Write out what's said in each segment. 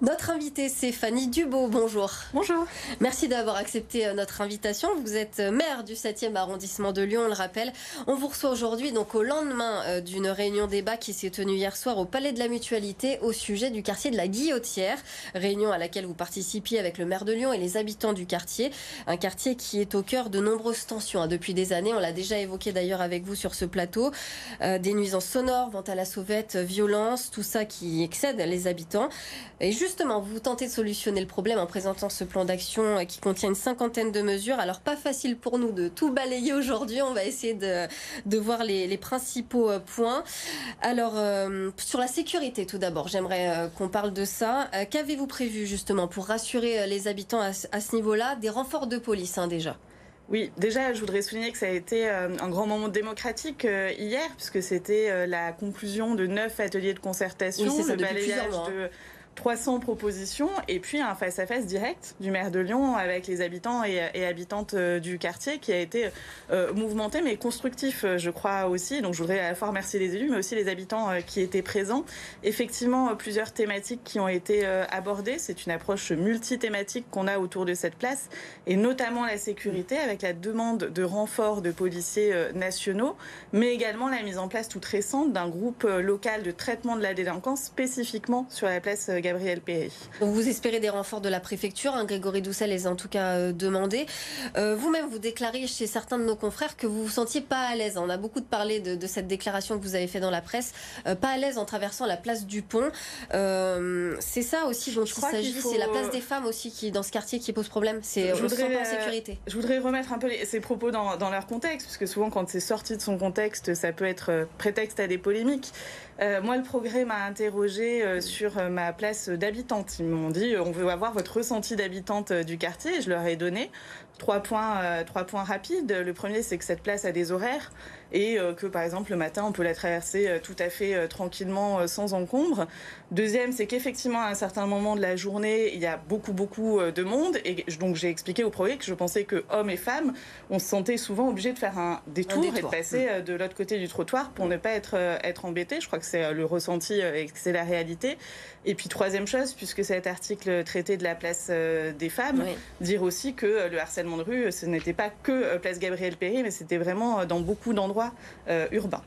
Notre invitée, c'est Fanny Dubo. Bonjour. Bonjour. Merci d'avoir accepté notre invitation. Vous êtes maire du 7e arrondissement de Lyon, on le rappelle. On vous reçoit aujourd'hui, donc au lendemain d'une réunion débat qui s'est tenue hier soir au Palais de la Mutualité au sujet du quartier de la Guillotière. Réunion à laquelle vous participiez avec le maire de Lyon et les habitants du quartier. Un quartier qui est au cœur de nombreuses tensions depuis des années. On l'a déjà évoqué d'ailleurs avec vous sur ce plateau. Des nuisances sonores, vente à la sauvette, violence, tout ça qui excède les habitants. Et justement, vous tentez de solutionner le problème en présentant ce plan d'action qui contient une cinquantaine de mesures. Alors, pas facile pour nous de tout balayer aujourd'hui. On va essayer de voir les principaux points. Alors, sur la sécurité, tout d'abord, j'aimerais qu'on parle de ça. Qu'avez-vous prévu, justement, pour rassurer les habitants à ce niveau-là? Des renforts de police, déjà. Oui, déjà, je voudrais souligner que ça a été un grand moment démocratique hier, puisque c'était la conclusion de 9 ateliers de concertation, oui, le balayage de 300 propositions et puis un face-à-face direct du maire de Lyon avec les habitants et habitantes du quartier qui a été mouvementé mais constructif, je crois aussi. Donc je voudrais à la fois remercier les élus mais aussi les habitants qui étaient présents. Effectivement, plusieurs thématiques qui ont été abordées. C'est une approche multithématique qu'on a autour de cette place et notamment la sécurité avec la demande de renfort de policiers nationaux mais également la mise en place toute récente d'un groupe local de traitement de la délinquance spécifiquement sur la place Gabriel Péri. Donc vous espérez des renforts de la préfecture, Grégory Doucet les a en tout cas demandé. Vous-même, vous déclarez chez certains de nos confrères que vous vous sentiez pas à l'aise. On a beaucoup parlé de cette déclaration que vous avez faite dans la presse. Pas à l'aise en traversant la place du Pont. C'est ça aussi dont il s'agit. C'est la place des femmes aussi qui, dans ce quartier qui pose problème. C'est on se sent pas en sécurité. Je voudrais remettre un peu ces propos dans leur contexte, parce que souvent quand c'est sorti de son contexte, ça peut être prétexte à des polémiques. Moi, le Progrès m'a interrogée sur ma place d'habitante. Ils m'ont dit on veut avoir votre ressenti d'habitante du quartier. Je leur ai donné 3 points rapides. Le premier, c'est que cette place a des horaires et que, par exemple, le matin, on peut la traverser tout à fait tranquillement, sans encombre. Deuxième, c'est qu'effectivement, à un certain moment de la journée, il y a beaucoup de monde. Et donc, j'ai expliqué au Progrès que je pensais que hommes et femmes, on se sentait souvent obligés de faire un détour et de passer de l'autre côté du trottoir pour ne pas être embêtés. Je crois que c'est le ressenti et que c'est la réalité. Et puis, troisième chose, puisque cet article traitait de la place des femmes, dire aussi que le harcèlement de rue, ce n'était pas que place Gabriel Péri, mais c'était vraiment dans beaucoup d'endroits urbains.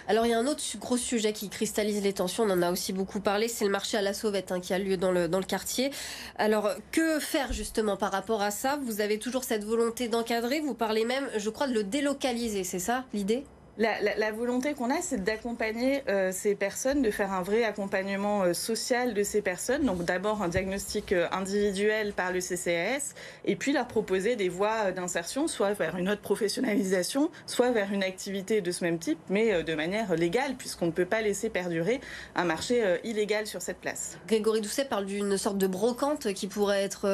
Alors il y a un autre gros sujet qui cristallise les tensions, on en a aussi beaucoup parlé, c'est le marché à la sauvette qui a lieu dans le quartier. Alors que faire justement par rapport à ça? Vous avez toujours cette volonté d'encadrer, vous parlez même, je crois, de le délocaliser, c'est ça l'idée? La volonté qu'on a, c'est d'accompagner ces personnes, de faire un vrai accompagnement social de ces personnes. Donc d'abord un diagnostic individuel par le CCAS et puis leur proposer des voies d'insertion, soit vers une autre professionnalisation, soit vers une activité de ce même type, mais de manière légale, puisqu'on ne peut pas laisser perdurer un marché illégal sur cette place. Grégory Doucet parle d'une sorte de brocante qui pourrait être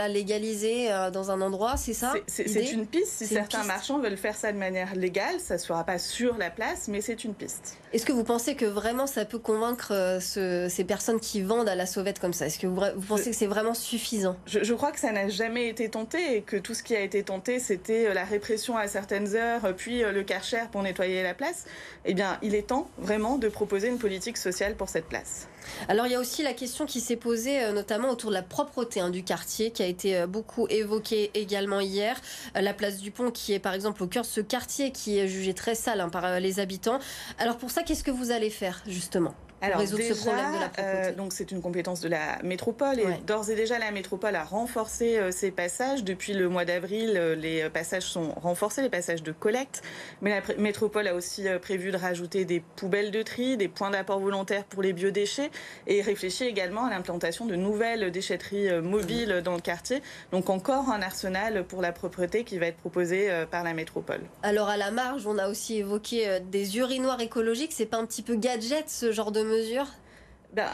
légalisée dans un endroit, c'est ça? C'est une piste. Si certains marchands veulent faire ça de manière légale, ça ne sera pas sur la place, mais c'est une piste. Est-ce que vous pensez que vraiment ça peut convaincre ces personnes qui vendent à la sauvette comme ça? Est-ce que vous pensez que c'est vraiment suffisant? Je crois que ça n'a jamais été tenté et que tout ce qui a été tenté, c'était la répression à certaines heures, puis le Karcher pour nettoyer la place. Eh bien, il est temps vraiment de proposer une politique sociale pour cette place. Alors il y a aussi la question qui s'est posée notamment autour de la propreté du quartier qui a été beaucoup évoquée également hier. La place du Pont qui est par exemple au cœur de ce quartier qui est jugé très sale par les habitants. Alors pour ça, qu'est-ce que vous allez faire justement pour résoudre ce problème de la propreté? Donc c'est une compétence de la métropole et d'ores et déjà la métropole a renforcé ses passages. Depuis le mois d'avril, les passages sont renforcés, les passages de collecte. Mais la métropole a aussi prévu de rajouter des poubelles de tri, des points d'apport volontaires pour les biodéchets et réfléchit également à l'implantation de nouvelles déchetteries mobiles dans le quartier. Donc encore un arsenal pour la propreté qui va être proposé par la métropole. Alors à la marge, on a aussi évoqué des urinoirs écologiques. C'est pas un petit peu gadget ce genre de mesures?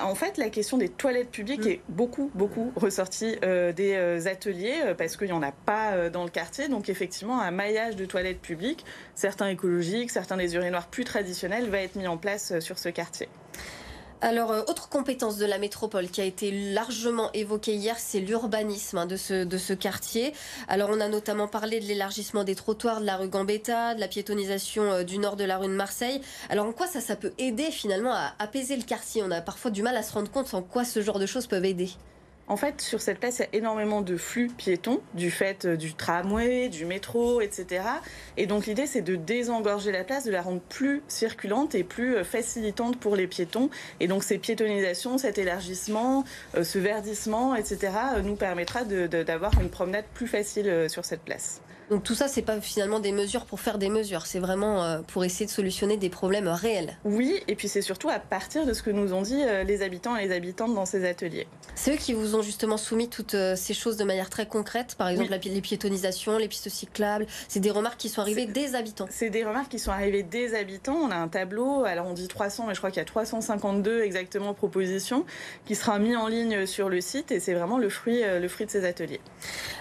En fait, la question des toilettes publiques est beaucoup ressortie des ateliers parce qu'il n'y en a pas dans le quartier. Donc effectivement, un maillage de toilettes publiques, certains écologiques, certains des urinoirs plus traditionnels, va être mis en place sur ce quartier. Alors, autre compétence de la métropole qui a été largement évoquée hier, c'est l'urbanisme de ce quartier. Alors, on a notamment parlé de l'élargissement des trottoirs de la rue Gambetta, de la piétonisation du nord de la rue de Marseille. Alors, en quoi ça peut aider finalement à apaiser le quartier? On a parfois du mal à se rendre compte en quoi ce genre de choses peuvent aider. En fait, sur cette place, il y a énormément de flux piétons, du fait du tramway, du métro, etc. Et donc l'idée, c'est de désengorger la place, de la rendre plus circulante et plus facilitante pour les piétons. Et donc ces piétonisations, cet élargissement, ce verdissement, etc., nous permettra d'avoir une promenade plus facile sur cette place. Donc tout ça, c'est pas finalement des mesures pour faire des mesures, c'est vraiment pour essayer de solutionner des problèmes réels. Oui, et puis c'est surtout à partir de ce que nous ont dit les habitants et les habitantes dans ces ateliers. C'est eux qui vous ont justement soumis toutes ces choses de manière très concrète, par exemple oui. Les piétonisations, les pistes cyclables, c'est des remarques qui sont arrivées des habitants. C'est des remarques qui sont arrivées des habitants, on a un tableau, alors on dit 300 mais je crois qu'il y a 352 exactement propositions qui sera mis en ligne sur le site et c'est vraiment le fruit de ces ateliers.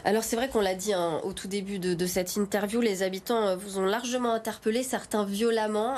Alors c'est vrai qu'on l'a dit au tout début de cette interview, les habitants vous ont largement interpellé, certains violemment,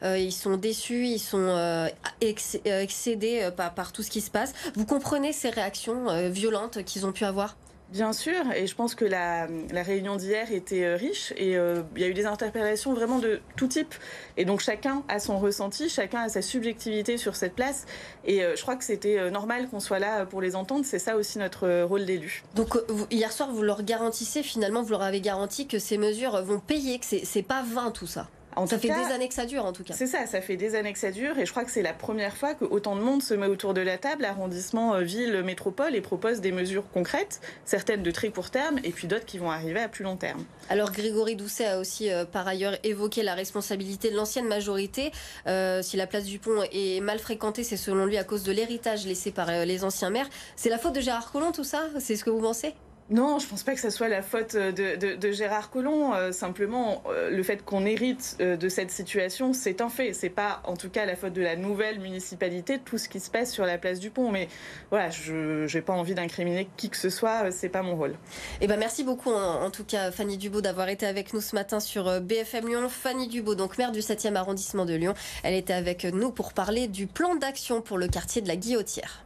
ils sont déçus, ils sont excédés par tout ce qui se passe. Vous comprenez ces réactions violentes qu'ils ont pu avoir ? Bien sûr, et je pense que la réunion d'hier était riche et il y a eu des interpellations vraiment de tout type. Et donc chacun a son ressenti, chacun a sa subjectivité sur cette place. Et je crois que c'était normal qu'on soit là pour les entendre. C'est ça aussi notre rôle d'élu. Donc hier soir, vous leur garantissez finalement, vous leur avez garanti que ces mesures vont payer, que c'est pas vain tout ça. Ça fait des années que ça dure en tout cas. C'est ça fait des années que ça dure et je crois que c'est la première fois que autant de monde se met autour de la table, arrondissement, ville, métropole et propose des mesures concrètes, certaines de très court terme et puis d'autres qui vont arriver à plus long terme. Alors Grégory Doucet a aussi par ailleurs évoqué la responsabilité de l'ancienne majorité. Si la place du Pont est mal fréquentée, c'est selon lui à cause de l'héritage laissé par les anciens maires. C'est la faute de Gérard Collomb tout ça? C'est ce que vous pensez? Non, je pense pas que ça soit la faute de Gérard Collomb. Simplement, le fait qu'on hérite de cette situation, c'est un fait. C'est pas, en tout cas, la faute de la nouvelle municipalité, de tout ce qui se passe sur la place du Pont. Mais voilà, je n'ai pas envie d'incriminer qui que ce soit. C'est pas mon rôle. Eh ben, merci beaucoup, en tout cas, Fanny Dubaud, d'avoir été avec nous ce matin sur BFM Lyon. Fanny Dubaud, donc maire du 7e arrondissement de Lyon. Elle était avec nous pour parler du plan d'action pour le quartier de la Guillotière.